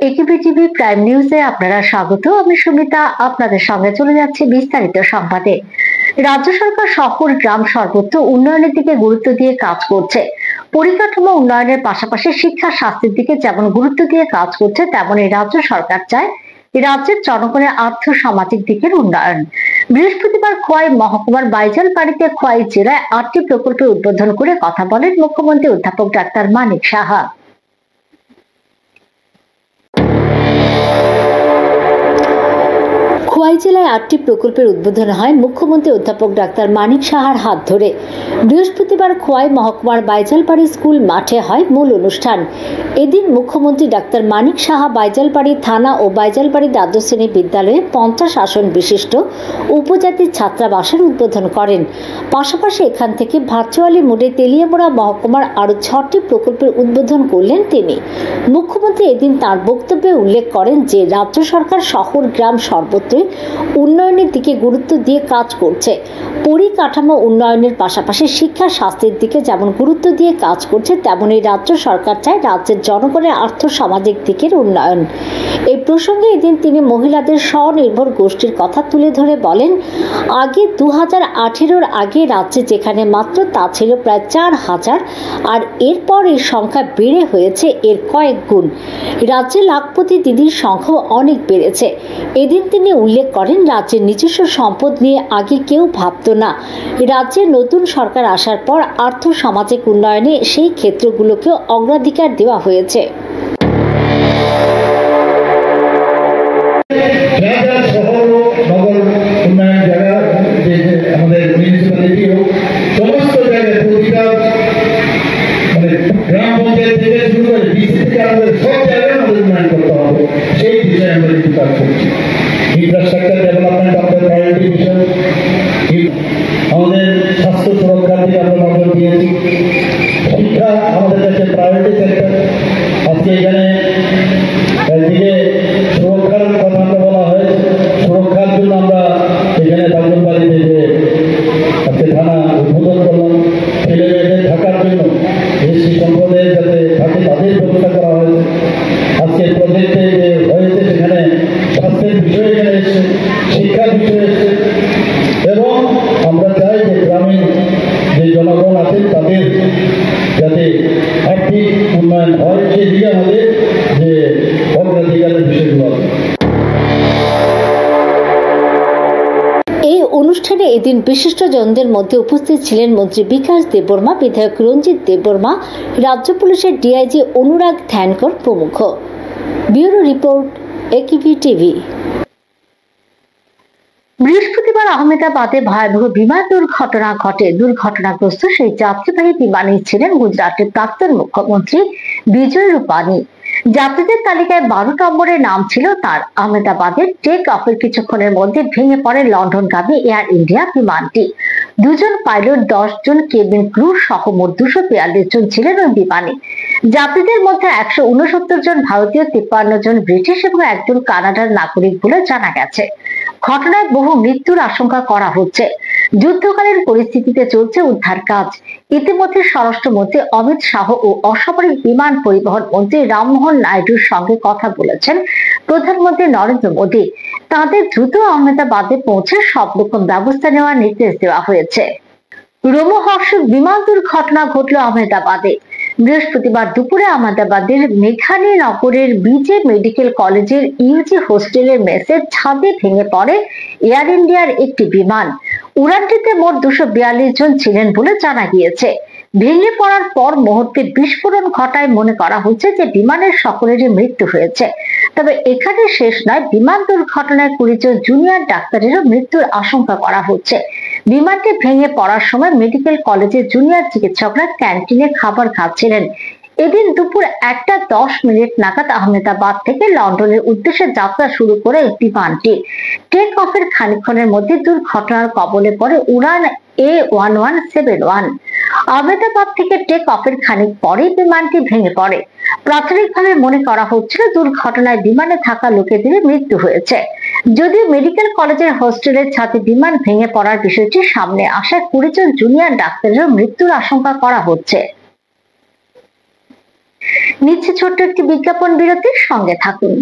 একিবি TV prime নিউজে আপনারা স্বাগত। আমি সুমিতা আপনাদের সঙ্গে চলে যাচ্ছি বিস্তারিত সংবাদে। রাজ্য সরকার শহর গ্রাম সর্বত্র উন্নয়নের দিকে গুরুত্ব দিয়ে কাজ করছে। পরিকাঠামো উন্নয়নের পাশাপাশি শিক্ষা স্বাস্থ্যের দিকে যেমন গুরুত্ব দিয়ে কাজ করছে, তেমনি রাজ্য সরকার চায় রাজ্যের জনগণের আর্থ সামাজিক দিকের উন্নয়ন। বৃহস্পতিবার খোয়াই মহকুমার বাইজালবাড়িতে খোয়াই জেলায় 8টি প্রকল্পের উদ্বোধন করে কথা বলেন মুখ্যমন্ত্রী অধ্যাপক ডাক্তার মানিক সাহা। খোয়াই জেলায় 8টি প্রকল্পের উদ্বোধন হয় মুখ্যমন্ত্রী অধ্যাপক ডাক্তার মানিক সাহার হাত ধরে। বৃহস্পতিবার খোয়াই মহকুমার বাইজালবাড়ি স্কুল মাঠে হয় মূল অনুষ্ঠান। এদিন মুখ্যমন্ত্রী ডাক্তার মানিক সাহা বাইজালবাড়ি থানা ও বাইজালবাড়ি দ্বাদশ শ্রেণী বিদ্যালয়ে 50 আসন বিশিষ্ট উপজাতির ছাত্রাবাসের উদ্বোধন করেন। পাশাপাশি এখান থেকে ভার্চুয়ালি মোডে তেলিয়ামুড়া মহকুমার আরও 6টি প্রকল্পের উদ্বোধন করলেন তিনি। মুখ্যমন্ত্রী এদিন তার বক্তব্যে উল্লেখ করেন যে রাজ্য সরকার শহর গ্রাম সর্বত্রই উন্নয়নের দিকে গুরুত্ব দিয়ে কাজ করছে। পরিকাঠামো উন্নয়নের পাশাপাশি শিক্ষা স্বাস্থ্যের দিকে যেমন গুরুত্ব দিয়ে কাজ করছে, তেমনি রাজ্য সরকার চায় রাজ্যের জনগণের আর্থ সামাজিক দিকের উন্নয়ন। এই প্রসঙ্গে এদিন তিনি মহিলাদের স্বনির্ভর গোষ্ঠীর কথা তুলে ধরে বলেন, আগে 2018-র আগে রাজ্যে যেখানে মাত্র তা ছিল প্রায় 4000, আর এরপর এই সংখ্যা বেড়ে হয়েছে এর কয়েক গুণ। রাজ্যে লাখপতি দিদির সংখ্যাও অনেক বেড়েছে। এদিন তিনি উল্লেখ করেন, রাজ্যের নিজস্ব সম্পদ নিয়ে আগে কেউ ভাবত না। রাজ্যে নতুন সরকার আসার পর আর্থ সামাজিক উন্নয়নে সেই ক্ষেত্রগুলোকেও অগ্রাধিকার দেওয়া হয়েছে। গ্রাম পঞ্চায়েত থেকে শুরু করে ডিসি থেকে আমাদের সব জায়গায় আমাদের উন্নয়ন করতে হবে, সেই বিষয়ে আমরা কিন্তু কাজ করছি। ইনফ্রাস্ট্রাকচার ডেভেলপমেন্ট আমাদের প্রায়োরিটি বিষয়। আমাদের স্বাস্থ্য সুরক্ষার দিকে আমরা নজর দিয়েছি। শিক্ষা আমাদের কাছে প্রায়োরিটি সেক্টর। আজকে এখানে একদিকে সুরক্ষার কথা বলা হয়েছে, সুরক্ষার জন্য আমরা এখানে বাইজালবাড়িতে যে আজকে থানা উদ্বোধন করলাম। ছেলে মেয়েদের থাকার জন্য এসসি সম্প্রদায়ের যাতে থাকে তাদের ব্যবস্থা করা হয়েছে। আজকে প্রজেক্টে যে হয়েছে সেখানে স্বাস্থ্যের বিষয় এখানে এসছে, শিক্ষার বিষয় এসছে, এবং আমরা চাই যে গ্রামীণ যে জনগণ আছেন তাদের যাতে আর্থিক উন্নয়ন হয়, সেদিকে আমাদের যে অগ্রাধিকারের বিষয়গুলো আছে। এই অনুষ্ঠানে এদিন বিশিষ্ট জনদের মধ্যে উপস্থিত ছিলেন মন্ত্রী বিকাশ দেববর্মা, বিধায়ক রঞ্জিত দেববর্মা, রাজ্য পুলিশের ডিআইজি অনুরাগ ধ্যানকর প্রমুখ। ব্যুরো রিপোর্ট, একিবি টিভি। বৃহস্পতিবার আহমেদাবাদে ভয়াবহ বিমান দুর্ঘটনা ঘটে। দুর্ঘটনাগ্রস্ত সেই যাত্রীবাহী বিমানে ছিলেন গুজরাটের প্রাক্তন মুখ্যমন্ত্রী বিজয় রূপানি। যাত্রীদের তালিকায় 12 নম্বরের নাম ছিল তার। আহমেদাবাদের টেক অফের কিছুক্ষণের মধ্যে ভেঙে পড়ে লন্ডনগামী এয়ার ইন্ডিয়া বিমানটি। 2 জন পাইলট, 10 জন কেবিন ক্রু সহ মোট 242 জন ছিলেন ওই বিমানে। যাত্রীদের মধ্যে 169 জন ভারতীয়, 53 জন ব্রিটিশ এবং 1 জন কানাডার নাগরিক বলে জানা গেছে। ঘটনায় বহু মৃত্যুর আশঙ্কা করা হচ্ছে। যুদ্ধকালীন পরিস্থিতিতে চলছে উদ্ধার কাজ। ইতিমধ্যে স্বরাষ্ট্রমন্ত্রী অমিত শাহ ও অসামরিক বিমান পরিবহন মন্ত্রী রামমোহন নাইডুর সঙ্গে কথা বলেছেন প্রধানমন্ত্রী নরেন্দ্র মোদী। তাদের দ্রুত আহমেদাবাদে পৌঁছে সব রকম ব্যবস্থা নেওয়ার নির্দেশ দেওয়া হয়েছে। রোমহর্ষক বিমান দুর্ঘটনা ঘটল আহমেদাবাদে। বৃহস্পতিবার দুপুরে আহমেদাবাদের মেঘানী নগরের বিজে মেডিকেল কলেজের ইউজি হোস্টেলের মেসের ছাদে ভেঙে পড়ে এয়ার ইন্ডিয়ার একটি বিমান। উড়ানটিতে মোট 242 জন ছিলেন বলে জানা গিয়েছে। ভেঙে পড়ার পর মুহূর্তে বিস্ফোরণ ঘটায় মনে করা হচ্ছে যে বিমানের সকলেরই মৃত্যু হয়েছে। তবে এখানে শেষ নয়, বিমান দুর্ঘটনায় 20 জন জুনিয়র ডাক্তারেরও মৃত্যুর আশঙ্কা করা হচ্ছে। বিমানটি ভেঙে পড়ার সময় মেডিকেল কলেজের জুনিয়র চিকিৎসকরা ক্যান্টিনে খাবার খাচ্ছিলেন। এদিন দুপুর 1:10 নাগাদ আহমেদাবাদ থেকে লন্ডনের উদ্দেশ্যে যাত্রা শুরু করে বিমানটি। টেক অফের খানিকক্ষণের মধ্যে দুর্ঘটনার কবলে পড়ে উড়ান A1171। আহমেদাবাদ থেকে টেক অফের খানিক পরেই বিমানটি ভেঙে পড়ে। প্রাথমিকভাবে মনে করা হচ্ছিল দুর্ঘটনায় বিমানে থাকা লোকেদের মৃত্যু হয়েছে। যদিও মেডিকেল কলেজের হোস্টেলের ছাদে বিমান ভেঙে পড়ার বিষয়টি সামনে আসায় 20 জন জুনিয়র ডাক্তারেরও মৃত্যুর আশঙ্কা করা হচ্ছে। নিচ্ছে ছোট্ট একটি বিজ্ঞাপন বিরতির সঙ্গে থাকুন।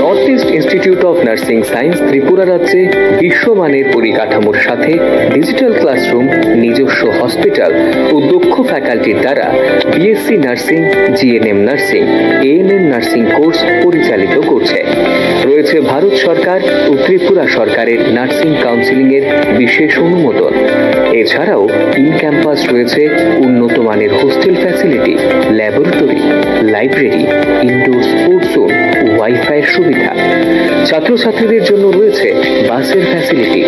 North east institute of nursing science Tripura রাজ্যে বিশ্বমানের পরিকাঠামোর সাথে ডিজিটাল ক্লাসরুম, নিজস্ব হসপিটাল ও দক্ষ ফ্যাকাল্টির দ্বারা BSc nursing, GNM nursing, ANM nursing course পরিচালিত করছে। রয়েছে ভারত সরকার ও ত্রিপুরা সরকারের নার্সিং কাউন্সিলিং এর বিশেষ অনুমোদন। এছাড়াও ইন ক্যাম্পাস রয়েছে উন্নত মানের hostel facility, laboratory, library, indoor sports zone, wifi এর সুবিধা। ছাত্রছাত্রীদের জন্য রয়েছে বাসের ফ্যাসিলিটি।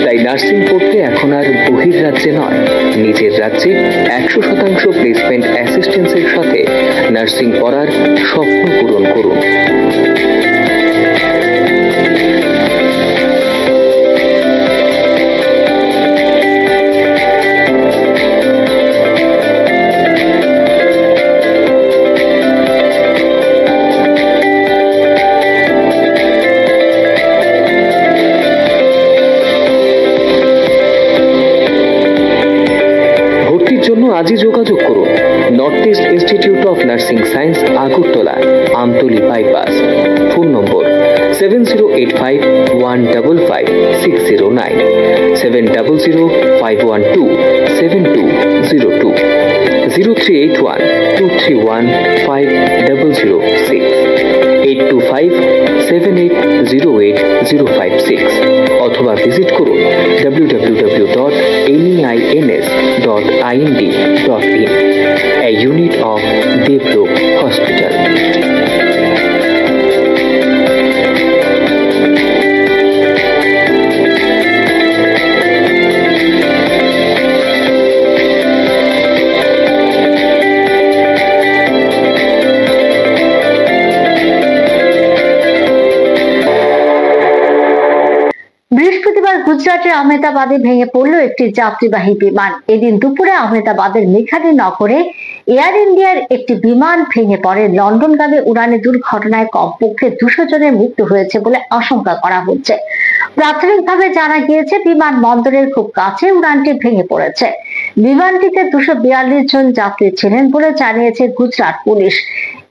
তাই নার্সিং পড়তে এখন আর বহির্রাজ্যে নয়, নিজের রাজ্যে 100% প্লেসমেন্ট অ্যাসিস্ট্যান্সের সাথে নার্সিং পড়ার স্বপ্ন পূরণ করুন। জন্য আজই যোগাযোগ করুন north east institute of nursing science, Agartala, Amtali bypass. Phone নম্বর 7085155609, 7005127202, 0381231506, 8257808056 অথবা ভিজিট করুন www.neins.ind.in, a unit of Devlook Hospital. বৃহস্পতিবার গুজরাটের আহমেদাবাদে ভেঙে পড়ল একটি যাত্রীবাহী বিমান। এদিন দুপুরে আহমেদাবাদের মেঘালী নগরে এয়ার ইন্ডিয়ার একটি বিমান ভেঙে পড়ে। লন্ডনগামী উড়ানে দুর্ঘটনায় কমপক্ষে 200 জনের মৃত্যু হয়েছে বলে আশঙ্কা করা হচ্ছে। প্রাথমিকভাবে জানা গিয়েছে বিমানবন্দরের খুব কাছে উড়ানটি ভেঙে পড়েছে। বিমানটিতে 242 জন যাত্রী ছিলেন বলে জানিয়েছে গুজরাট পুলিশ।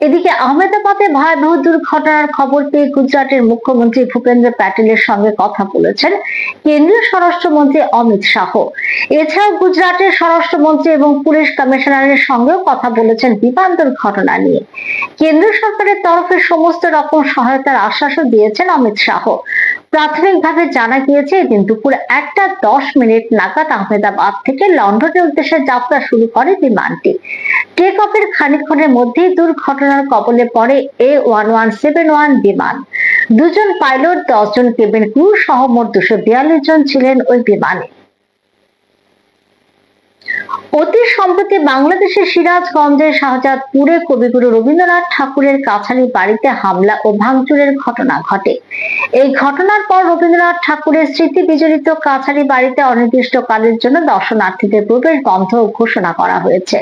এদিকে আহমেদাবাদে ভয়াবহ দুর্ঘটনার খবর পেয়ে গুজরাটের মুখ্যমন্ত্রী ভূপেন্দ্র প্যাটেলের সঙ্গে কথা বলেছেন কেন্দ্রীয় স্বরাষ্ট্রমন্ত্রী অমিত শাহ। এছাড়াও গুজরাটের স্বরাষ্ট্রমন্ত্রী এবং পুলিশ কমিশনারের সঙ্গেও কথা বলেছেন বিমান দুর্ঘটনা নিয়ে। কেন্দ্র সরকারের তরফে সমস্ত রকম সহায়তার আশ্বাসও দিয়েছেন অমিত শাহ। প্রাথমিকভাবে জানা গিয়েছে এদিন দুপুর 1:10 নাগাদ আহমেদাবাদ থেকে লন্ডনের উদ্দেশ্যে যাত্রা শুরু করে বিমানটি। টেক অফের খানিকক্ষণের মধ্যেই দুর্ঘটনার কবলে পড়ে A1171 বিমান। 2 জন পাইলট, 10 জন কেবিন ক্রু সহ মোট 242 জন ছিলেন ওই বিমানে। অতি সম্প্রতি বাংলাদেশের সিরাজগঞ্জের শাহজাদপুরে কবিগুরু রবীন্দ্রনাথ ঠাকুরের কাছারি বাড়িতে হামলা ও ভাঙচুরের ঘটনা ঘটে। এই ঘটনার পর রবীন্দ্রনাথ ঠাকুরের স্মৃতি বিজড়িত কাছারি বাড়িতে অনির্দিষ্টকালের জন্য দর্শনার্থীদের প্রবেশ বন্ধ ঘোষণা করা হয়েছে।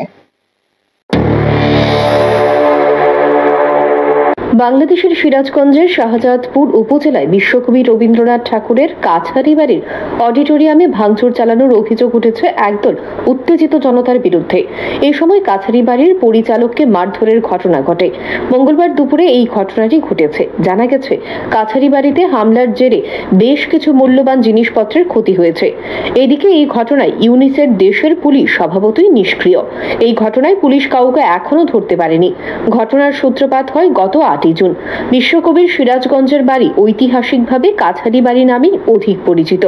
বাংলাদেশের সিরাজগঞ্জের শাহজাদপুর উপজেলায় বিশ্বকবি রবীন্দ্রনাথ ঠাকুরের কাছারি বাড়ির অডিটোরিয়ামে ভাঙচুর চালানোর অভিযোগ উঠেছে একদল উত্তেজিত জনতার বিরুদ্ধে। এই সময় কাছারি বাড়ির পরিচালককে মারধরের ঘটনা ঘটে। মঙ্গলবার দুপুরে এই ঘটনাটি ঘটেছে। জানা গেছে কাছারি বাড়িতে হামলার জেরে বেশ কিছু মূল্যবান জিনিসপত্রের ক্ষতি হয়েছে। এদিকে এই ঘটনায় ইউনিসেফ দেশের পুলিশ স্বভাবতই নিষ্ক্রিয়। এই ঘটনায় পুলিশ কাউকে এখনো ধরতে পারেনি। ঘটনার সূত্রপাত হয় গত 8 জুন। বিশ্বকবির সিরাজগঞ্জের বাড়ি ঐতিহাসিকভাবে কাছারি বাড়ি নামেই অধিক পরিচিত।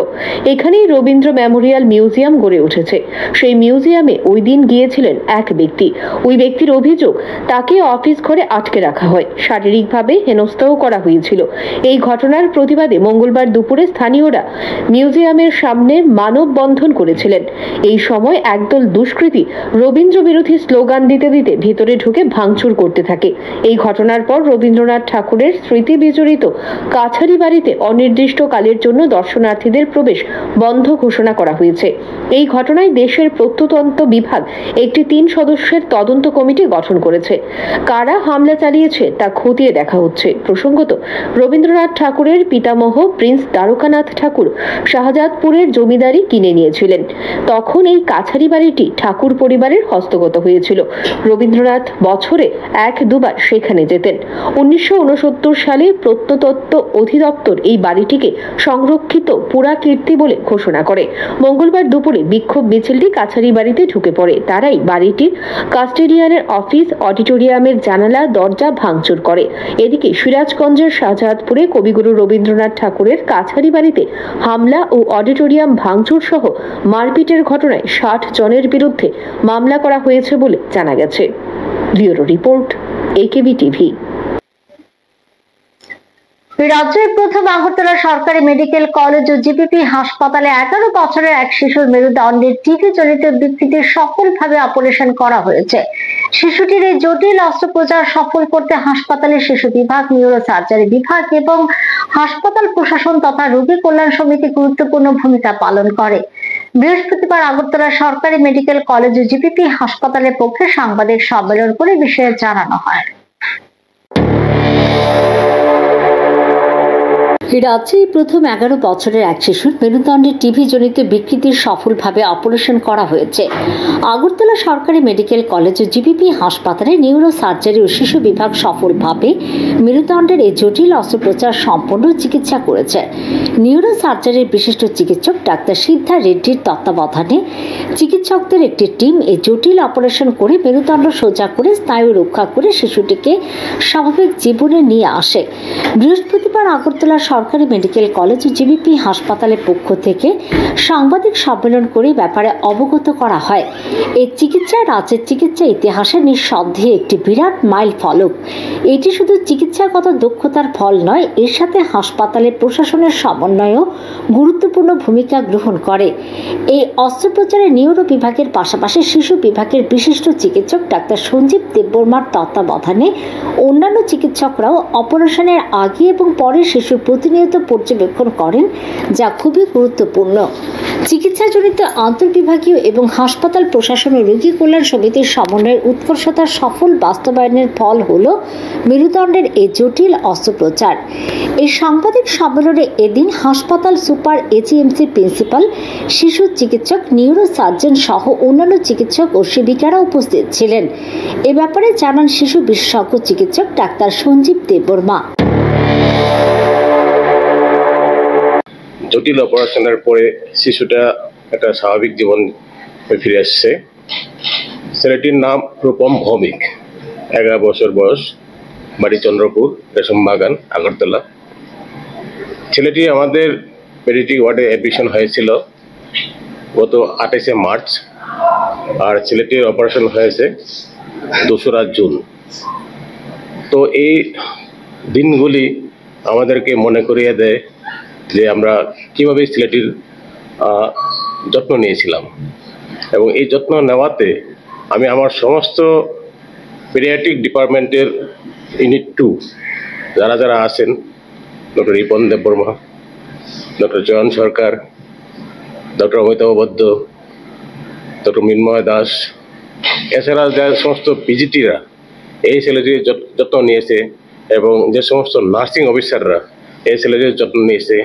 এখানেই রবীন্দ্র মেমোরিয়াল মিউজিয়াম গড়ে উঠেছে। সেই মিউজিয়ামে ওই দিন গিয়েছিলেন এক ব্যক্তি। ওই ব্যক্তির অভিযোগ, তাকে অফিস ঘরে আটকে রাখা হয়, শারীরিকভাবে হেনস্থাও করা হয়েছিল। এই ঘটনার প্রতিবাদে মঙ্গলবার দুপুরে স্থানীয়রা মিউজিয়ামের সামনে মানববন্ধন করেছিলেন। এই সময় একদল দুষ্কৃতী রবীন্দ্র বিরোধী স্লোগান দিতে দিতে ভিতরে ঢুকে ভাঙচুর করতে থাকে। এই ঘটনার পর রবীন্দ্রনাথ ঠাকুরের স্মৃতি বিজড়িত কাছারি বাড়িতে অনির্দিষ্টকালের জন্য দর্শনার্থীদের প্রবেশ বন্ধ ঘোষণা করা হয়েছে। এই ঘটনায় দেশের প্রত্নতত্ত্ব বিভাগ একটি 3 সদস্যের তদন্ত কমিটি গঠন করেছে। কারা হামলা চালিয়েছে তা খতিয়ে দেখা হচ্ছে। প্রসঙ্গত, রবীন্দ্রনাথ ঠাকুরের পিতামহ প্রিন্স দ্বারকানাথ ঠাকুর শাহজাদপুরের জমিদারি কিনে নিয়েছিলেন। তখন এই কাছারি বাড়িটি ঠাকুর পরিবারের হস্তগত হয়েছিল। রবীন্দ্রনাথ বছরে 1-2 বার সেখানে যেতেন। 1969 সালে প্রত্নতত্ত্ব অধিদপ্তর এই বাড়িটিকে সংরক্ষিত পুরাকীর্তি বলে ঘোষণা করে। মঙ্গলবার দুপুরে বিক্ষোভ মিছিলটি কাছারি বাড়িতে ঢুকে পড়ে। তারাই বাড়িটির কাস্টেডিয়ানের অফিস, অডিটোরিয়ামের জানালা দরজা ভাঙচুর করে। এদিকে সিরাজগঞ্জের শাহজাদপুরে কবিগুরু রবীন্দ্রনাথ ঠাকুরের কাছারি বাড়িতে হামলা ও অডিটোরিয়াম ভাঙচুর সহ মারপিটের ঘটনায় 60 জনের বিরুদ্ধে মামলা করা হয়েছে বলে জানা গেছে। Bureau report, AKB TV. রাজ্যের প্রথম আগরতলা সরকারি মেডিকেল কলেজ ও জিপিপি হাসপাতালে 11 বছরের এক শিশুর মেরুদণ্ডের টিভি জনিত বিকৃতির সফলভাবে অপারেশন করা হয়েছে। শিশুটির এই জটিল অস্ত্রোপচার সফল করতে হাসপাতালের শিশু বিভাগ, নিউরো সার্জারি বিভাগ এবং হাসপাতাল প্রশাসন তথা রোগী কল্যাণ সমিতি গুরুত্বপূর্ণ ভূমিকা পালন করে। বৃহস্পতিবার আগরতলা সরকারি মেডিকেল কলেজ ও জিপিপি হাসপাতালের পক্ষে সাংবাদিক সম্মেলন করে বিষয়ে জানানো হয়। রাজ্যে প্রথম 11 বছরের এক শিশুর মেরুদণ্ডের টিভি জনিত বিকৃতির সফলভাবে অপারেশন করা হয়েছে। আগরতলা সরকারি মেডিকেল কলেজ ও জিপিপি হাসপাতালে নিউরো সার্জারি ও শিশু বিভাগ সফলভাবে মেরুদণ্ডের এই জটিল অস্ত্রোপচার সম্পন্ন চিকিৎসা করেছে। নিউরো সার্জারির বিশিষ্ট চিকিৎসক ডাক্তার সিদ্ধা রেড্ডির তত্ত্বাবধানে চিকিৎসকদের একটি টিম এই জটিল অপারেশন করে মেরুদণ্ড সোজা করে স্নায়ু রক্ষা করে শিশুটিকে স্বাভাবিক জীবনে নিয়ে আসে। বৃহস্পতিবার আগরতলা সরকারি মেডিকেল কলেজ ও জিবিপি হাসপাতালের পক্ষ থেকে সাংবাদিক সম্মেলন করে ব্যাপারে অবগত করা হয়। এই চিকিৎসা রাজ্যের চিকিৎসা ইতিহাসে নিঃসন্দেহে একটি বিরাট মাইল ফলক। এটি শুধু চিকিৎসাগত দক্ষতার ফল নয়, এর সাথে হাসপাতালের প্রশাসনের সমন্বয়ও গুরুত্বপূর্ণ ভূমিকা গ্রহণ করে। এই অস্ত্রোপচারে নিউরো বিভাগের পাশাপাশি শিশু বিভাগের বিশিষ্ট চিকিৎসক ডাক্তার সঞ্জীব দেববর্মার তত্ত্বাবধানে অন্যান্য চিকিৎসকরাও অপারেশনের আগে এবং পরে শিশুর প্রতিনিয়ত পর্যবেক্ষণ করেন, যা খুবই গুরুত্বপূর্ণ। চিকিৎসাজনিত আন্তঃবিভাগীয় এবং হাসপাতাল প্রশাসন ও রোগী কল্যাণ সমিতির সমন্বয়ের উৎকর্ষতার সফল বাস্তবায়নের ফল হল মেরুদণ্ডের এই জটিল অস্ত্রোপচার। এই সাংবাদিক সম্মেলনে এদিন হাসপাতাল সুপার, AGMC প্রিন্সিপাল, শিশু চিকিৎসক, নিউরো সার্জন সহ অন্যান্য চিকিৎসক ও সেবিকারা উপস্থিত ছিলেন। এ ব্যাপারে জানান শিশু বিশেষজ্ঞ চিকিৎসক ডাক্তার সঞ্জীব দেববর্মা। জটিল অপারেশনের পরে শিশুটা একটা স্বাভাবিক জীবন ফিরে আসছে। ছেলেটির নাম রূপম ভৌমিক, 11 বছর বয়স, বাড়ি চন্দ্রপুর, রেশম বাগান, আগরতলা। ছেলেটি আমাদের পেডিয়াট্রিক ওয়ার্ডে অ্যাডমিশন হয়েছিল গত 28শে মার্চ, আর ছেলেটির অপারেশন হয়েছে 2রা জুন। তো এই দিনগুলি আমাদেরকে মনে করিয়ে দেয় যে আমরা কীভাবে ছেলেটির যত্ন নিয়েছিলাম, এবং এই যত্ন নেওয়াতে আমি আমার সমস্ত পেডিয়াট্রিক ডিপার্টমেন্টের ইউনিট 2 যারা যারা আছেন, doctor Ripon Debbarma, doctor Joyon Sarkar, doctor Amitabha Baidya, doctor Mrinmoy Das, এছাড়া যে সমস্ত পিজিটিরা এই ছেলেটির যত্ন নিয়েছে এবং যে সমস্ত নার্সিং অফিসাররা এই ছেলেটির যত্ন নিয়েছে,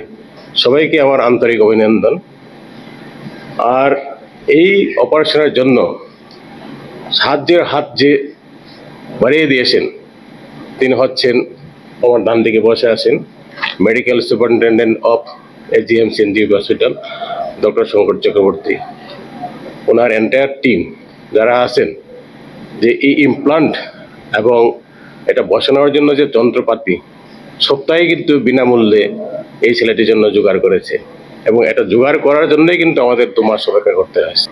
সবাইকে আমার আন্তরিক অভিনন্দন। আর এই অপারেশনের জন্য সাহায্যের হাত যে বাড়িয়ে দিয়েছেন তিনি হচ্ছেন, আমার ডান দিকে বসে আছেন, medical superintendent of AGMC hospital doctor Shankar Chakraborty. Owner entire team যারা আছেন, যে এই ইমপ্লান্ট এবং এটা বসানোর জন্য যে যন্ত্রপাতি সপ্তাহে কিন্তু বিনামূল্যে এই ছেলেটির জন্য জোগাড় করেছে, এবং এটা জোগাড় করার জন্যই কিন্তু আমাদের 2 মাস অপেক্ষা করতে হয়েছে।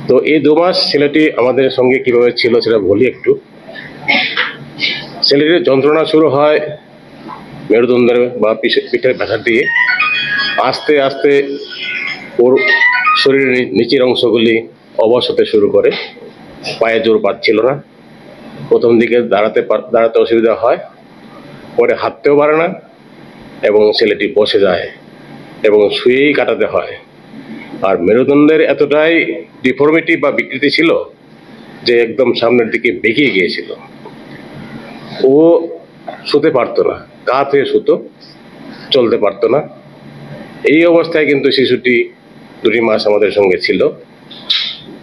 তো এই 2 মাস ছেলেটি আমাদের সঙ্গে কিভাবে ছিল সেটা বলি একটু। ছেলেটির যন্ত্রণা শুরু হয় মেরুদণ্ডের বা পিঠের ব্যথা দিয়ে, আস্তে আস্তে ওর শরীরের নিচের অংশগুলি অবশ হতে শুরু করে, পায়ে জোর পাচ্ছিল না, প্রথম দিকে দাঁড়াতে অসুবিধা হয়, পরে হাঁটতেও পারে না এবং ছেলেটি বসে যায় এবং শুয়েই কাটাতে হয়। আর মেরুদণ্ডের এতটাই ডিফর্মিটি বা বিকৃতি ছিল যে একদম সামনের দিকে বেঁকিয়ে গিয়েছিল। ও শুতে পারতো না, কাত হয়ে শুতো, চলতে পারতো না। এই অবস্থায় কিন্তু শিশুটি 2 মাস আমাদের সঙ্গে ছিল।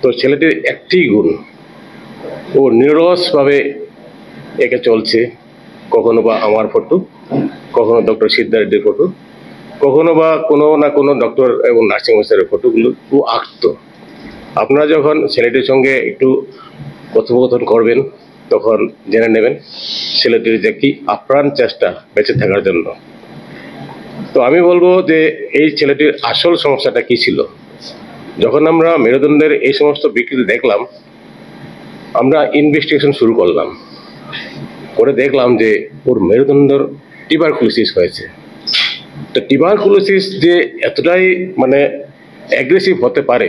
তো ছেলেটির একটি গুণ, ও নিরলসভাবে একে চলছে, কখনো বা আমার ফটো, কখনো ডক্টর সিদ্ধার্থের ফটো, কখনো বা কোনো না কোনো ডক্টর এবং নার্সিং অফিসারের ফটোগুলো ও আঁকতো। আপনারা যখন ছেলেটির সঙ্গে একটু কথোপকথন করবেন তখন জেনে নেবেন ছেলেটির যে কি আপ্রাণ চেষ্টা বেঁচে থাকার জন্য। তো আমি বলবো যে এই ছেলেটির আসল সমস্যাটা কি ছিল। যখন আমরা মেরুদণ্ডের এই সমস্ত বিকৃতি দেখলাম, আমরা ইনভেস্টিগেশন শুরু করলাম, করে দেখলাম যে ওর মেরুদণ্ডের টিউবারকুলোসিস হয়েছে। তো টিউবারকুলোসিস যে এতটাই মানে অ্যাগ্রেসিভ হতে পারে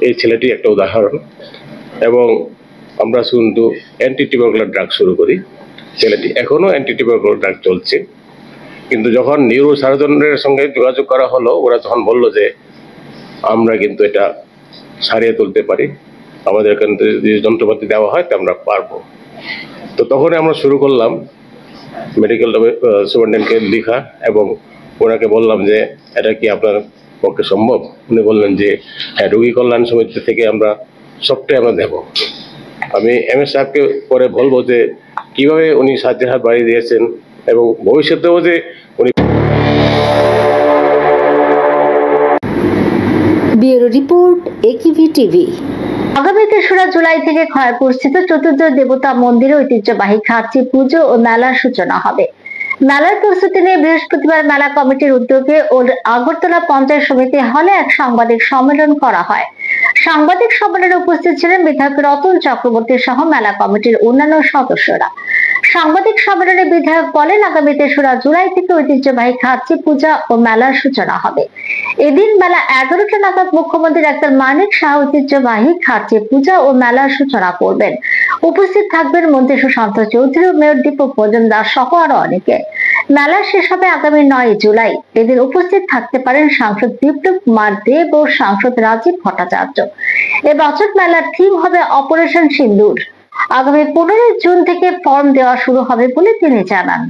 এই ছেলেটি একটা উদাহরণ। এবং আমরা কিন্তু অ্যান্টি টিউবারকুলার ড্রাগ শুরু করি, ছেলেটি এখনো অ্যান্টি টিউবারকুলার ড্রাগ চলছে। কিন্তু যখন নিউরো সার্জনের সঙ্গে যোগাযোগ করা হলো, ওরা তখন বলল যে আমরা কিন্তু এটা সারিয়ে তুলতে পারি, আমাদের এখান থেকে যে যন্ত্রপাতি দেওয়া হয় তা আমরা পারবো। তো তখনই আমরা শুরু করলাম মেডিকেল সুপারিনটেন্ডেন্টকে লেখা এবং ওনাকে বললাম যে এটা কি আপনার পক্ষে সম্ভব। উনি বললেন যে হ্যাঁ, রোগী কল্যাণ সমিতি থেকে আমরা সবটাই আমরা দেবো। আমি এমএস সাহেবকে পরে বলবো যে কিভাবে উনি সাহায্যের হাত বাড়িয়ে দিয়েছেন এবং ভবিষ্যতেও যে উনি। ব্যুরো রিপোর্ট, একিভি টিভি। আগামী 3রা জুলাই থেকে খড়গপুরস্থিত চতুর্থ দেবতা মন্দিরে ঐতিহ্যবাহী খার্চি পুজো ও মেলার সূচনা হবে। মেলার প্রস্তুতি নিয়ে বৃহস্পতিবার মেলা কমিটির উদ্যোগে ও আগরতলা পঞ্চায়েত সমিতি হলে এক সাংবাদিক সম্মেলন করা হয়। সাংবাদিক সম্মেলনে উপস্থিত ছিলেন বিধায়ক রতন চক্রবর্তী সহ মেলা কমিটির অন্যান্য সদস্যরা। সাংবাদিক সম্মেলনে বিধায়ক বলেন, আগামী 3রা জুলাই থেকে ঐতিহ্যবাহী খার্চি পূজা ও মেলার সূচনা হবে। এদিন বেলা 11টা নাগাদ মুখ্যমন্ত্রী ডাক্তার মানিক শাহ ঐতিহ্যবাহী খার্চি পূজা ও মেলার সূচনা করবেন। উপস্থিত থাকবেন মন্ত্রী সুশান্ত চৌধুরী, মেয়র দীপক মজুমদার সহ আরো অনেকে। মেলা শেষ হবে আগামী 9 জুলাই। এদিন উপস্থিত থাকতে পারেন সাংসদ বিপ্লব কুমার দেব ও সাংসদ রাজীব ভট্টাচার্য। এবছর মেলার থিম হবে অপারেশন সিন্দুর। আগামী 15 জুন থেকে ফর্ম দেওয়া শুরু হবে বলে তিনি জানান।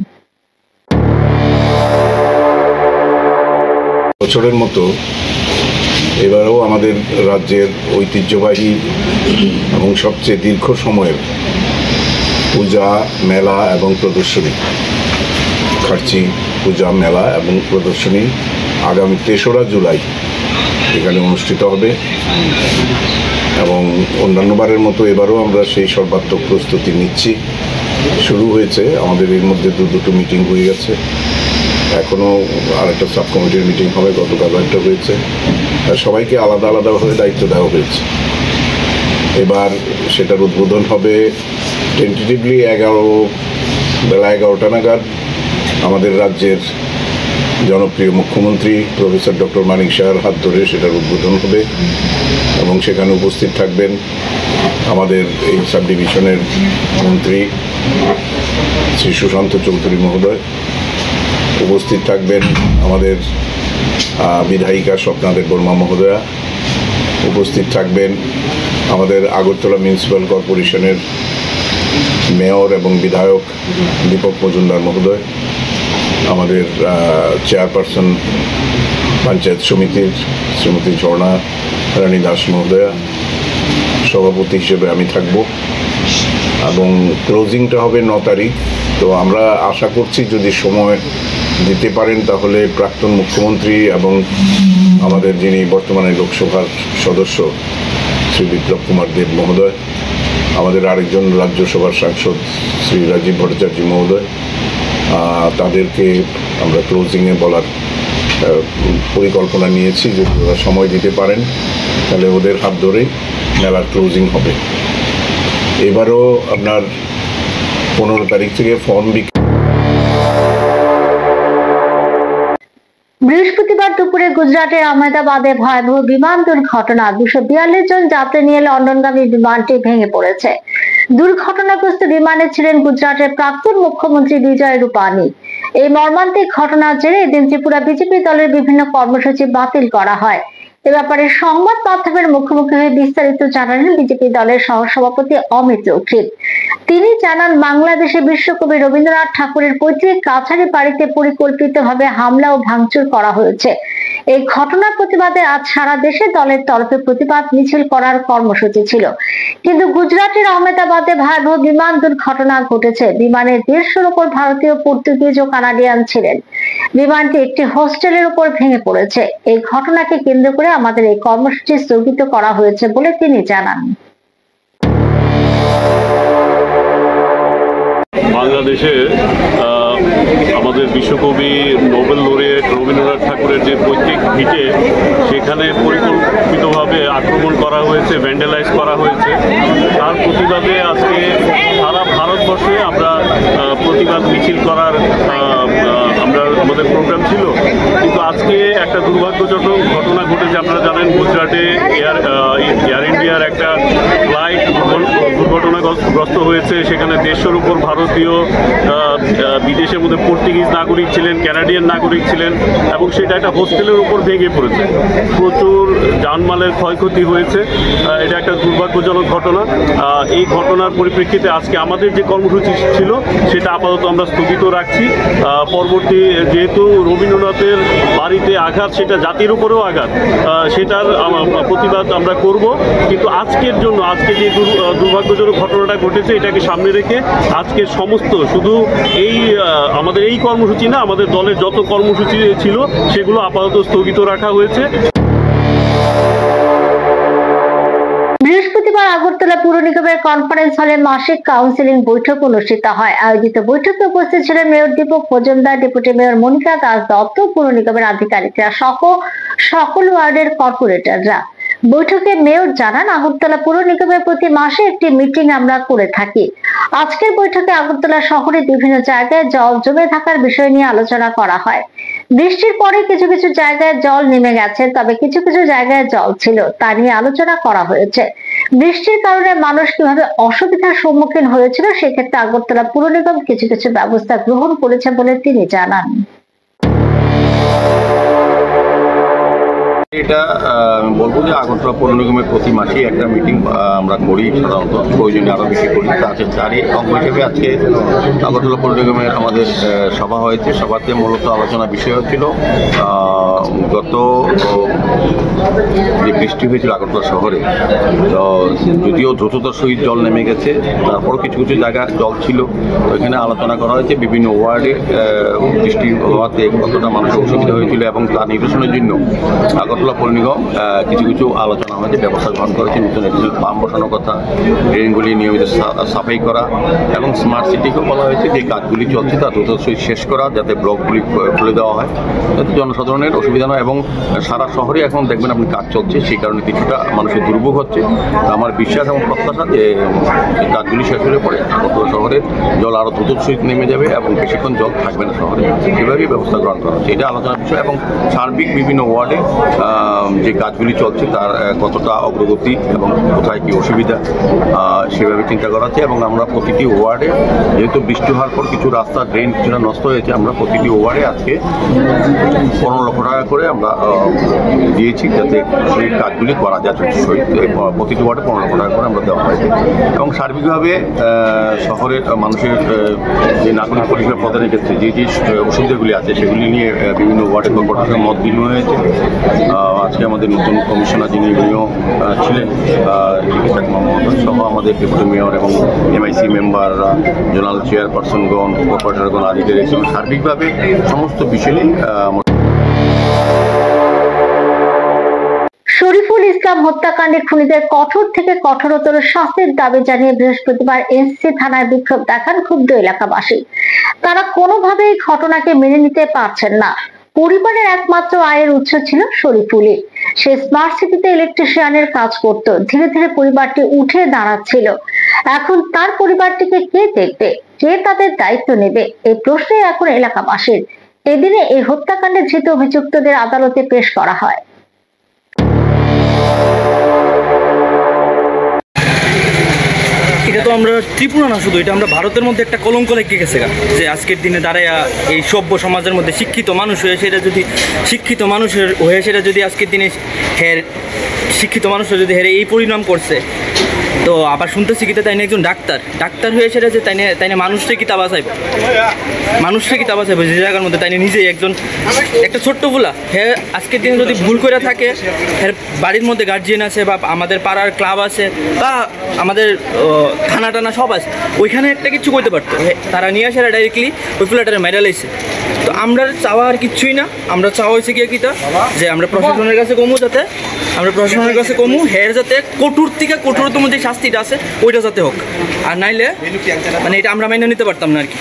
বছরের মতো এবারেও আমাদের রাজ্যের ঐতিহ্যবাহী এবং সবচেয়ে দীর্ঘ সময়ের পূজা, মেলা এবং প্রদর্শনী, খার্চি পূজা, মেলা এবং প্রদর্শনী আগামী 3রা জুলাই এখানে অনুষ্ঠিত হবে। এবং অন্যান্যবারের মতো এবারও আমরা সেই সর্বাত্মক প্রস্তুতি নিচ্ছি। শুরু হয়েছে আমাদের, এর মধ্যে দুটো মিটিং হয়ে গেছে, এখনও আরেকটা সাব কমিটির মিটিং হবে, গতকাল একটা হয়েছে। আর সবাইকে আলাদা আলাদাভাবে দায়িত্ব দেওয়া হয়েছে। এবার সেটার উদ্বোধন হবে টেন্টেটিভলি বেলা 11টা নাগাদ। আমাদের রাজ্যের জনপ্রিয় মুখ্যমন্ত্রী প্রফেসর ডক্টর মানিক শাহর হাত ধরে সেটার উদ্বোধন হবে এবং সেখানে উপস্থিত থাকবেন আমাদের এই সাব ডিভিশনের মন্ত্রী শ্রী সুশান্ত চৌধুরী মহোদয়, উপস্থিত থাকবেন আমাদের বিধায়িকা স্বপ্নাদেব বর্মা মহোদয়া, উপস্থিত থাকবেন আমাদের আগরতলা মিউনিসিপ্যাল কর্পোরেশনের মেয়র এবং বিধায়ক দীপক মজুমদার মহোদয়, আমাদের চেয়ারপারসন পঞ্চায়েত সমিতির শ্রীমতী ঝর্ণা রানী দাস মহোদয়া, সভাপতি হিসেবে আমি থাকব এবং ক্লোজিংটা হবে 9 তারিখ। তো আমরা আশা করছি যদি সময় দিতে পারেন তাহলে প্রাক্তন মুখ্যমন্ত্রী এবং আমাদের যিনি বর্তমানে লোকসভার সদস্য শ্রী বিপ্লব কুমার দেব মহোদয়, আমাদের আরেকজন রাজ্যসভার সাংসদ শ্রী রাজীব ভট্টাচার্য মহোদয়, তাদেরকে আমরা ক্লোজিংয়ে বলার পরিকল্পনা নিয়েছি। যদি ওরা সময় দিতে পারেন তাহলে ওদের হাত ধরেই মেলার ক্লোজিং হবে। এবারও আপনার 15 তারিখ থেকে ফর্ম বৃহস্পতিবার দুপুরে গুজরাটের আহমেদাবাদে ভয়াবহ বিমান দুর্ঘটনা। 242 জন যাত্রী নিয়ে লন্ডনগামী বিমানটি ভেঙে পড়েছে। দুর্ঘটনাগ্রস্ত বিমানে ছিলেন গুজরাটের প্রাক্তন মুখ্যমন্ত্রী বিজয় রূপানী। এই মর্মান্তিক ঘটনার জেরে এদিন ত্রিপুরা বিজেপি দলের বিভিন্ন কর্মসূচি বাতিল করা হয়। এ ব্যাপারে সংবাদ মাধ্যমের মুখোমুখি হয়ে বিস্তারিত জানালেন বিজেপি দলের সহসভাপতি অমিত চৌধুরী। তিনি জানান, বাংলাদেশে বিশ্বকবি রবীন্দ্রনাথ ঠাকুরের পৈতৃক কাছারি বাড়িতে পরিকল্পিতভাবে হামলা ও ভাঙচুর করা হয়েছে। এই ঘটনার প্রতিবাদে আজ সারা দেশে দলের তরফে প্রতিবাদ মিছিল করার কর্মসূচি ছিল, কিন্তু গুজরাটের আহমেদাবাদে ভয়াবহ বিমান দুর্ঘটনা ঘটেছে। বিমানে 150-র উপর ভারতীয়, পর্তুগিজ ও কানাডিয়ান ছিলেন। বিমানটি একটি হোস্টেলের উপর ভেঙে পড়েছে। এই ঘটনাকে কেন্দ্র করে আমাদের এই কর্মসূচি স্থগিত করা হয়েছে বলে তিনি জানান। বাংলাদেশে আমাদের বিশ্বকবি নোবেল লরেট রবীন্দ্রনাথ ঠাকুরের যে পৈতৃক ভিটে, সেখানে পরিকল্পিতভাবে আক্রমণ করা হয়েছে, ভ্যান্ডালাইজ করা হয়েছে। তার প্রতিবাদে আজকে সারা ভারতবর্ষে আমরা প্রতিবাদ মিছিল করার আমাদের প্রোগ্রাম ছিল, কিন্তু আজকে একটা দুর্ভাগ্যজনক ঘটনা ঘটেছে। আপনারা জানেন, গুজরাটে এয়ার ইন্ডিয়ার একটা ফ্লাইট দুর্ঘটনাগ্রস্ত হয়েছে। সেখানে 150-র উপর ভারতীয়, বিদেশের মধ্যে পর্তুগিজ নাগরিক ছিলেন, কানাডিয়ান নাগরিক ছিলেন, এবং সেটা একটা হোস্টেলের উপর ভেঙে পড়েছে। প্রচুর জানমালের ক্ষয়ক্ষতি হয়েছে। এটা একটা দুর্ভাগ্যজনক ঘটনা। এই ঘটনার পরিপ্রেক্ষিতে আজকে আমাদের যে কর্মসূচি ছিল সেটা আপাতত আমরা স্থগিত রাখছি। পরবর্তী, যেহেতু রবীন্দ্রনাথের বাড়িতে আঘাত, সেটা জাতির উপরেও আঘাত, সেটার প্রতিবাদ আমরা করব। কিন্তু আজকের জন্য, আজকে যে দুর্ভাগ্যজনক ঘটনাটা ঘটেছে, এটাকে সামনে রেখে আজকের সমস্ত, শুধু এই আমাদের এই কর্মসূচি না, আমাদের দলের যত কর্মসূচি ছিল সেগুলো আপাতত স্থগিত রাখা হয়েছে। বৃহস্পতিবার আগরতলা পুর নিগমের কনফারেন্স হলে মাসিক কাউন্সিলিং বৈঠক অনুষ্ঠিত হয়। আয়োজিত বৈঠকে উপস্থিত ছিলেন mayor Dipak Majumdar, deputy mayor Monika Das Dutta, পুর নিগমের আধিকারিকরা সহ সকল ওয়ার্ডের কর্পোরেটররা। বৈঠকে মেয়র জানান, আগরতলা পুর নিগমের প্রতি মাসে একটি মিটিং আমরা করে থাকি। আজকের বৈঠকে আগরতলা শহরে বিভিন্ন জায়গায় জল জমে থাকার বিষয় নিয়ে আলোচনা করা হয়। বৃষ্টির পরে কিছু কিছু জায়গায় জল নেমে গেছে, তবে কিছু কিছু জায়গায় জল ছিল, তা নিয়ে আলোচনা করা হয়েছে। বৃষ্টির কারণে মানুষ কিভাবে অসুবিধার সম্মুখীন হয়েছিল, সেক্ষেত্রে আগরতলা পুর নিগম কিছু কিছু ব্যবস্থা গ্রহণ করেছে বলে তিনি জানান। এটা বলবো যে আগরতলা পৌর নিগমের প্রতি মাসেই একটা মিটিং আমরা করি, সাধারণত প্রয়োজনে আরও বেশি করি। তারই অঙ্গ হিসেবে আজকে আগরতলা পৌর নিগমের আমাদের সভা হয়েছে। সভাতে মূলত আলোচনা বিষয় হচ্ছিল গত যে বৃষ্টি হয়েছিল আগরতলা শহরে, তো যদিও দ্রুততার সহিত জল নেমে গেছে, তারপরও কিছু কিছু জায়গা জল ছিল। ওইখানে আলোচনা করা হয়েছে বিভিন্ন ওয়ার্ডে বৃষ্টি হওয়াতে কতটা মানুষের অসুবিধা হয়েছিল, এবং তার নিরসনের জন্য আগরতলা পৌর নিগম কিছু কিছু আলোচনা হয়েছে, ব্যবস্থা গ্রহণ করেছে। নতুন ইলেকট্রিক পাম্প বসানোর কথা, ড্রেনগুলি নিয়মিত সাফাই করা, এবং স্মার্ট সিটিকেও বলা হয়েছে যে কাজগুলি চলছে তা দ্রুত শেষ করা, যাতে ব্লকগুলি খুলে দেওয়া হয়, যাতে জনসাধারণের অসুবিধা নয়। এবং সারা শহরে এখন দেখবেন আপনি কাজ চলছে, সেই কারণে কিছুটা মানুষের দুর্ভোগ হচ্ছে। আমার বিশ্বাস এবং প্রত্যাশা যে কাজগুলি শেষ হলে পরে আগরতলা শহরের জল আরও দ্রুত সহিত নেমে যাবে এবং বেশিক্ষণ জল থাকবে না শহরে। এভাবেই ব্যবস্থা গ্রহণ করা হচ্ছে, এটা আলোচনার বিষয়। এবং সার্বিক বিভিন্ন ওয়ার্ডে যে কাজগুলি চলছে তার কতটা অগ্রগতি এবং কোথায় কি অসুবিধা সেভাবে চিন্তা করা হচ্ছে। এবং আমরা প্রতিটি ওয়ার্ডে, যেহেতু বৃষ্টি হওয়ার পর কিছু রাস্তা ড্রেন কিছুটা নষ্ট হয়েছে, আমরা প্রতিটি ওয়ার্ডে আজকে 15 লক্ষ টাকা করে আমরা দিয়েছি, যাতে সেই কাজগুলি করা যায়। প্রতিটি ওয়ার্ডে 15 লক্ষ টাকা করে আমরা দেওয়া হয়েছে। এবং সার্বিকভাবে শহরের মানুষের যে নাগরিক পরিষেবা প্রদানের ক্ষেত্রে যে যে অসুবিধাগুলি আছে সেগুলি নিয়ে বিভিন্ন ওয়ার্ডে কর্পোরেশনের মত বিনিময় হয়েছে। আজকে আমাদের নতুন কমিশনার যিনি উনিও ছিলেন, সহ আমাদের ডেপুটি মেয়র এবং MIC মেম্বাররা, জোনাল চেয়ারপারসনগণ, কর্পোরেটরগণ আধিকারিক, সার্বিকভাবে সমস্ত বিষয় নিয়ে শরীফুল ইসলাম হত্যাকাণ্ডে খুনিদের কঠোর থেকে কঠোরতর শাস্তির দাবি জানিয়ে বৃহস্পতিবার NCC থানায় বিক্ষোভ দেখান ক্ষুব্ধ এলাকাবাসী। তারা কোনোভাবেই ঘটনাকে মেনে নিতে পারছেন না। পরিবারের একমাত্র আয়ের উৎস ছিল শরীফুলই। সে স্মার্ট সিটিতে ইলেকট্রিশিয়ানের কাজ করত। ধীরে ধীরে পরিবারটি উঠে দাঁড়াচ্ছিল। এখন তার পরিবারটিকে কে দেখবে, কে তাদের দায়িত্ব নেবে, এই প্রশ্নে এখন এলাকাবাসীর। এদিনে এই হত্যাকাণ্ডে ধৃত অভিযুক্তদের আদালতে পেশ করা হয়। এটা তো আমরা ত্রিপুরা না শুধু, এটা আমরা ভারতের মধ্যে একটা কলঙ্ক লেগে গেছে যে আজকের দিনে দাঁড়ায় এই সভ্য সমাজের মধ্যে শিক্ষিত মানুষ হয়ে সেটা যদি আজকের দিনে শিক্ষিত মানুষের যদি এই পরিণাম করছে, তো আবার শুনতেছি কি তাই একজন ডাক্তার হয়ে সেটা যে তাই মানুষকে কি তাবাসাইব যে জায়গার মধ্যে তাই নিজেই একটা ছোট্ট ভুলা হ্যাঁ আজকের দিনে যদি ভুল করে থাকে, হ্যাঁ বাড়ির মধ্যে গার্জিয়ান আছে বা আমাদের পাড়ার ক্লাব আছে বা আমাদের থানা টানা সব আছে, ওইখানে একটা কিছু করতে পারতো, তারা নিয়ে আসে ডাইরেক্টলি ওই ফুলাটারে মেডাল আইছে। তো আমরা চাওয়া আর কিচ্ছুই না, আমরা চাওয়া হয়েছে গিয়ে কিটা যে আমরা প্রশাসনের কাছে কমু হের যাতে কঠোরতম যে শাস্তিটা আছে ওইটা যাতে হোক, আর নাইলে মানে এটা আমরা মাইনে নিতে পারতাম না আর কি।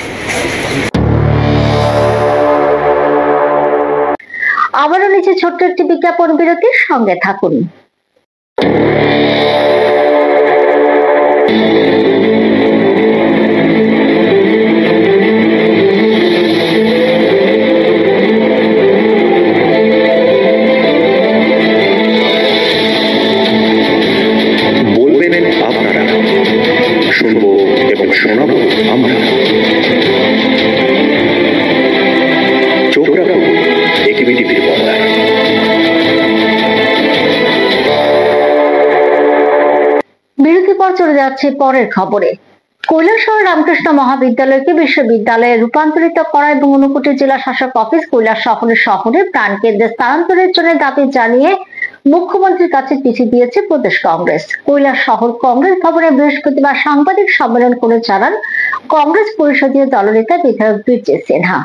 আবারও নিচে ছোট্ট একটি বিজ্ঞাপন বিরতির সঙ্গে থাকুন। শুনবো এবং শোনাবো আমরা। চোখ রাখবো একেবি টিভির পর্দায়। বিরতি পর চলে যাচ্ছে পরের খবরে। কৈলাসহর রামকৃষ্ণ মহাবিদ্যালয়কে বিশ্ববিদ্যালয়ে রূপান্তরিত করা এবং ঊনকোটি জেলা শাসক অফিস কৈলাসহরের প্রাণকেন্দ্রে স্থানান্তরের জন্য দাবি জানিয়ে মুখ্যমন্ত্রীর কাছে চিঠি দিয়েছে প্রদেশ কংগ্রেস। কৈলাসহর কংগ্রেস ভবনে বৃহস্পতিবার সাংবাদিক সম্মেলন করে জানান কংগ্রেস পরিষদীয় দলনেতা বিধায়ক বীরজিৎ সিনহা।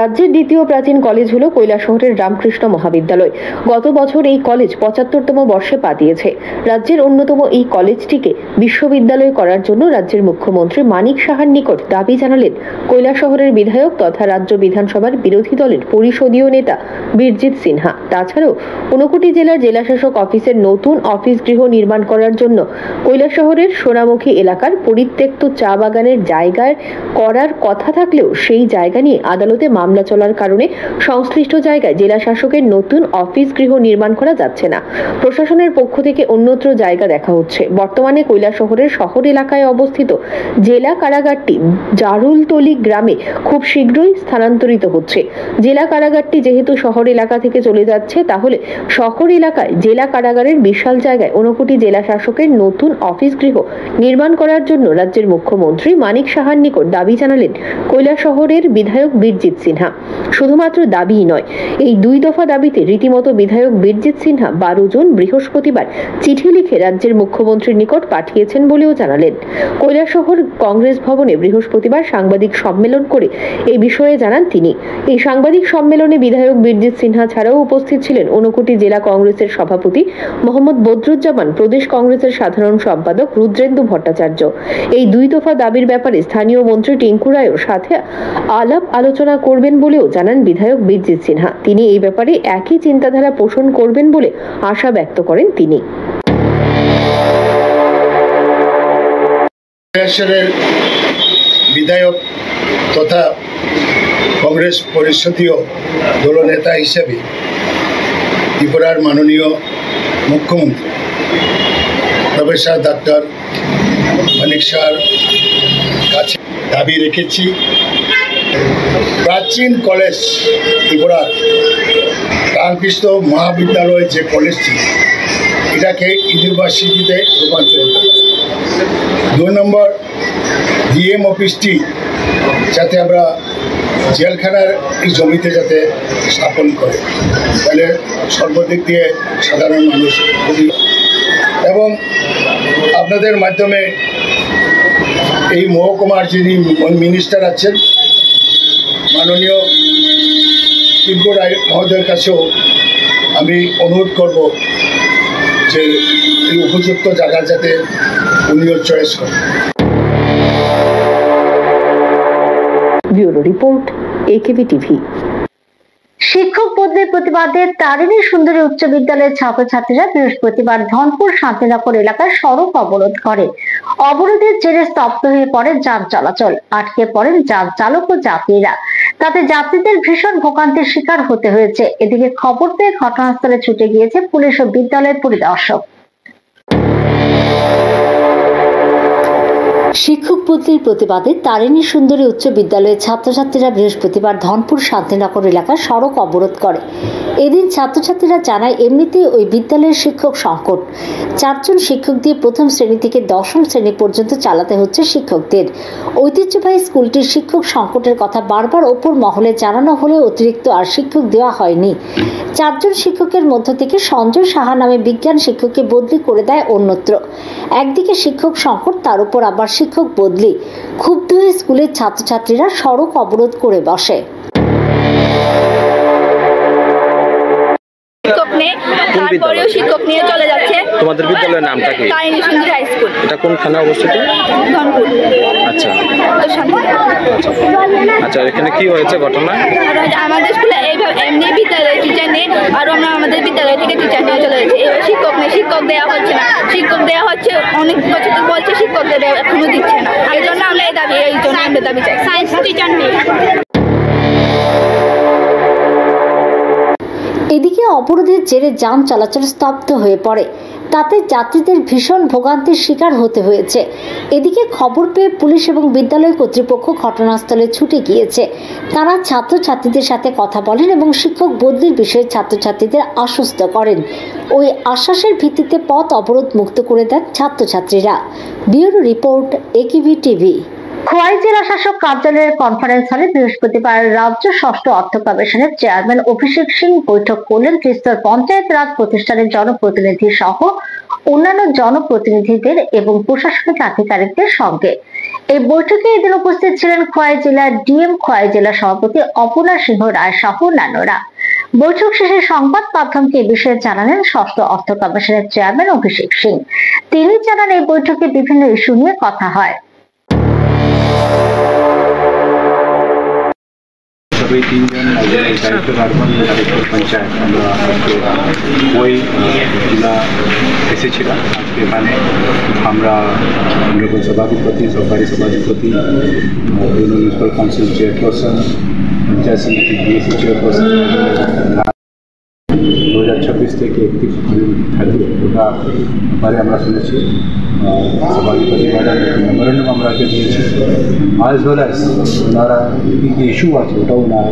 রাজ্যের দ্বিতীয় প্রাচীন কলেজ হল কৈলাসহরের রামকৃষ্ণ মহাবিদ্যালয়। গত বছর এই কলেজ ৭৫তম বর্ষে পা দিয়েছে। রাজ্যের অন্যতম এই কলেজটিকে বিশ্ববিদ্যালয় করার জন্য রাজ্যের মুখ্যমন্ত্রী মানিক সাহার নিকট দাবি জানালেন কৈলাসহরের বিধায়ক তথা রাজ্য বিধানসভার বিরোধী দলের পরিষদীয় নেতা বীরজিৎ সিনহা। তাছাড়াও ঊনকোটি জেলার জেলাশাসক অফিসের নতুন অফিস গৃহ নির্মাণ করার জন্য কৈলাসহরের সোনামুখী এলাকার পরিত্যক্ত চা বাগানের জায়গায় করার কথা থাকলেও সেই জায়গা নিয়ে আদালতে মামলা চলার কারণে সংশ্লিষ্ট জায়গায় জেলা শাসকের নতুন অফিস গৃহ নির্মাণ করা যাচ্ছে না। প্রশাসনের পক্ষ থেকে অন্যত্র জায়গা দেখা হচ্ছে। বর্তমানে কৈলাসহরের শহর এলাকায় অবস্থিত জেলা কারাগারটি জারুলতলি গ্রামে খুব শীঘ্রই স্থানান্তরিত হচ্ছে। জেলা কারাগারটি যেহেতু শহর এলাকা থেকে চলে যাচ্ছে, তাহলে শহর এলাকায় জেলা কারাগারের বিশাল জায়গায় ঊনকোটি জেলা শাসকের নতুন অফিস গৃহ নির্মাণ করার জন্য রাজ্যের মুখ্যমন্ত্রী মানিক সাহার নিকট দাবি জানালেন কৈলাসহরের বিধায়ক বীরজিৎ সিনহা। শুধুমাত্র দাবিই নয়, এই ২ দফা দাবিতে রীতিমতো বিধায়ক বীরজিৎ সিনহা ১২ জুন বৃহস্পতিবার চিঠি লিখে রাজ্যের মুখ্যমন্ত্রীর নিকট পাঠিয়েছেন বলেও জানালেন। কৈলাসহর কংগ্রেস ভবনে বৃহস্পতিবার সাংবাদিক সম্মেলন করে এই বিষয়ে জানান তিনি। এই সাংবাদিক সম্মেলনে বিধায়ক বীরজিৎ সিনহা ছাড়াও উপস্থিত ছিলেন ঊনকোটি জেলা কংগ্রেসের সভাপতি মোহাম্মদ বদরুজ্জামান, প্রদেশ কংগ্রেসের সাধারণ সম্পাদক রুদ্রেন্দু ভট্টাচার্য। এই ২ দফা দাবির ব্যাপারে স্থানীয় মন্ত্রী টিঙ্কু রায়ের সাথে আলাপ আলোচনা করবেন বলেও জানান বিধায়ক বীরজিৎ সিনহা। তিনি এই ব্যাপারে একই চিন্তাধারা পোষণ করবেন বলে আশা ব্যক্ত করেন তিনি। বিধায়ক তথা কংগ্রেস পরিষদীয় দলনেতা হিসেবে ত্রিপুরার মাননীয় মুখ্যমন্ত্রী প্রফেসর ডক্টর মানিক সাহার কাছে দাবি রেখেছি, প্রাচীন কলেজ ত্রিপুরার রামকৃষ্ণ মহাবিদ্যালয় যে কলেজটি, এটাকে ইউনিভার্সিটিতে রূপান্তরিত। ২ নম্বর, ডিএম অফিসটি যাতে আমরা জেলখানার এই জমিতে যাতে স্থাপন করে, তাহলে সর্বদিক দিয়ে সাধারণ মানুষ খুবই, এবং আপনাদের মাধ্যমে এই মহকুমার যিনি মিনিস্টার আছেন মাননীয় টিঙ্কু রায় মহোদয়ের কাছেও আমি অনুরোধ করব যে এই উপযুক্ত জায়গা যাতে উনিও চয়েস করেন। ব্যুরো রিপোর্ট, একেবি টিভি। শিক্ষক বদলির প্রতিবাদে তারিণী সুন্দরী উচ্চ বিদ্যালয়ের ছাত্রছাত্রীরা বৃহস্পতিবার ধনপুর শান্তিনগর এলাকায় সড়ক অবরোধ করে। অবরোধের জেরে স্তব্ধ হয়ে পড়ে যান চলাচল, আটকে পড়েন যান চালক ও যাত্রীরা। তাতে যাত্রীদের ভীষণ ভোগান্তির শিকার হতে হয়েছে। এদিকে খবর পেয়ে ঘটনাস্থলে ছুটে গিয়েছে পুলিশ ও বিদ্যালয়ের পরিদর্শক। শিক্ষক বদলির প্রতিবাদে তারিণী সুন্দরী উচ্চ বিদ্যালয়ের ছাত্রছাত্রীরা বৃহস্পতিবার ধনপুর শান্তিনগর এলাকায় সড়ক অবরোধ করে। এদিন ছাত্রছাত্রীরা জানায়, এমনিতেই ওই বিদ্যালয়ের শিক্ষক সংকট। 4 জন শিক্ষক দিয়ে প্রথম শ্রেণী থেকে 10ম শ্রেণী পর্যন্ত চালাতে হচ্ছে শিক্ষকদের। ঐতিহ্যবাহী স্কুলটির শিক্ষক সংকটের কথা বারবার ওপর মহলে জানানো হলেও অতিরিক্ত আর শিক্ষক দেওয়া হয়নি। 4 জন শিক্ষকের মধ্য থেকে সঞ্জয় সাহা নামে বিজ্ঞান শিক্ষককে বদলি করে দেয় অন্যত্র। একদিকে শিক্ষক সংকট, তার উপর আবার শিক্ষক বদলি। ক্ষুব্ধ হয়ে স্কুলের ছাত্রছাত্রীরা সড়ক অবরোধ করে বসে। তারপরেও শিক্ষক নিয়ে চলে যাচ্ছে। তোমাদের বিদ্যালয়ের নামটা কি? তারিণী সুন্দরী হাই স্কুল। এটা কোনখানে অবস্থিত? ধনপুর। আচ্ছা আচ্ছা, এখানে কি হয়েছে ঘটনা? আমাদের স্কুলে এইভাবে এমনি বিদ্যালয়ে টিচার নেই, আর আমরা আমাদের বিদ্যালয় থেকে টিচার নিয়ে চলে যাচ্ছি। এবার শিক্ষক নেই, শিক্ষক দেওয়া হচ্ছে না। শিক্ষক দেওয়া হচ্ছে অনেক বছর থেকে বলছে, শিক্ষকদের এখনো দিচ্ছে না। এই জন্য আমরা আমরা দাবি চাই সায়েন্স টিচার নেই। এদিকে অবরোধের জেরে যান চলাচল স্তব্ধ হয়ে পড়ে, তাতে যাত্রীদের ভীষণ ভোগান্তির শিকার হতে হয়েছে। এদিকে খবর পেয়ে পুলিশ এবং বিদ্যালয় কর্তৃপক্ষ ঘটনাস্থলে ছুটে গিয়েছে। তারা ছাত্রছাত্রীদের সাথে কথা বলেন এবং শিক্ষক বদলির বিষয়ে ছাত্রছাত্রীদের আশ্বস্ত করেন। ওই আশ্বাসের ভিত্তিতে পথ অবরোধ মুক্ত করে দেন ছাত্রছাত্রীরা। ব্যুরো রিপোর্ট, একিভি টিভি। খোয়াই জেলা শাসক কার্যালয়ের কনফারেন্স হলে বৃহস্পতিবার রাজ্য ষষ্ঠ অর্থ কমিশনের চেয়ারম্যান অভিষেক সিং বৈঠক করলেন ত্রিস্তর পঞ্চায়েত রাজ প্রতিষ্ঠানের জনপ্রতিনিধি সহ অন্যান্য জনপ্রতিনিধিদের এবং প্রশাসনিক আধিকারিকদের সঙ্গে। এই বৈঠকে এদিন উপস্থিত ছিলেন খোয়াই জেলার ডিএম, খোয়াই জেলা সভাপতি অপনা সিংহ রায় সহ অন্যান্যরা। বৈঠক শেষে সংবাদ মাধ্যমকে এই বিষয়ে জানালেন ষষ্ঠ অর্থ কমিশনের চেয়ারম্যান অভিষেক সিং। তিনি জানান, এই বৈঠকে বিভিন্ন ইস্যু নিয়ে কথা হয়। सभी 3 जन डायरेक्टर अर्बन डायरेक्टर पंचायत আমরা আজকে ওই জেলা এসেছিলাম। আজকে এখানে আমরা সভাধিপতি, সরকারি সভাধিপতি, মিউনিসিপ্যাল কাউন্সিল চেয়ারপারসন, পঞ্চায়েত সমিতি বিএসসি চেয়ারপারসন 2026 থেকে 31 থাকবে, ওটা ব্যাপারে আমরা শুনেছি। সভাধিপতি ম্যাডাম মেমোরেন্ডাম আমরাকে দিয়েছি, আজ ওয়েল অ্যাজ ওনারা কি ইস্যু আছে ওটাও ওনারা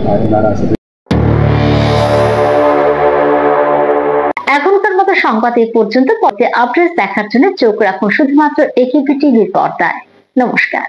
এখনকার মতো সংবাদ এই পর্যন্ত। পরে আপডেট দেখার জন্য চোখ রাখুন শুধুমাত্র একিভি টিভির পর্দায়। নমস্কার।